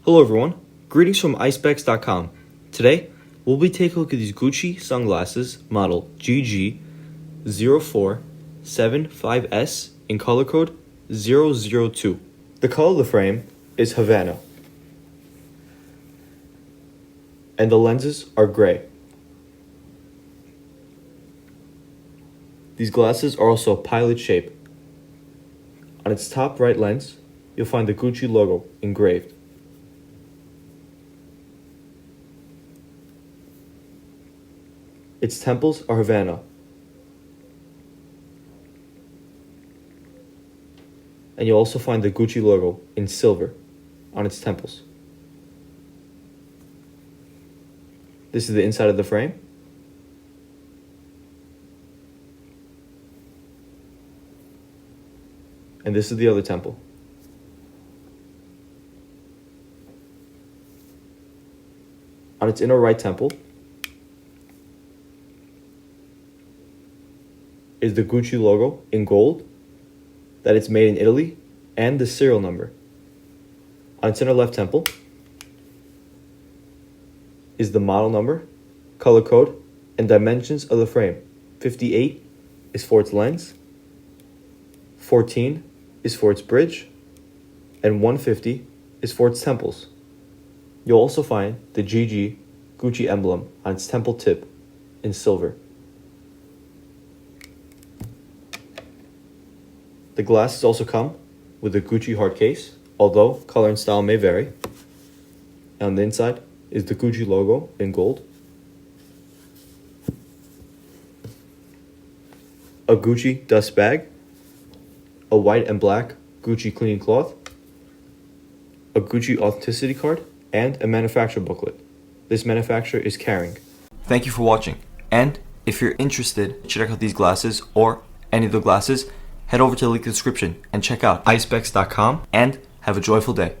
Hello everyone, greetings from Eyespecs.com. Today, we'll be taking a look at these Gucci sunglasses model GG0475S in color code 002. The color of the frame is Havana, and the lenses are gray. These glasses are also a pilot shape. On its top right lens, you'll find the Gucci logo engraved. Its temples are Havana. And you'll also find the Gucci logo in silver on its temples. This is the inside of the frame. And this is the other temple. On its inner right temple is the Gucci logo in gold, that it's made in Italy, and the serial number. On its inner left temple is the model number, color code, and dimensions of the frame. 58 is for its lens, 14 is for its bridge, and 150 is for its temples. You'll also find the GG Gucci emblem on its temple tip in silver. The glasses also come with a Gucci hard case, although color and style may vary. And on the inside is the Gucci logo in gold, a Gucci dust bag, a white and black Gucci cleaning cloth, a Gucci authenticity card, and a manufacturer booklet. This manufacturer is Caring. Thank you for watching, and if you're interested to check out these glasses or any of the glasses, head over to the link in the description and check out Eyespecs.com and have a joyful day.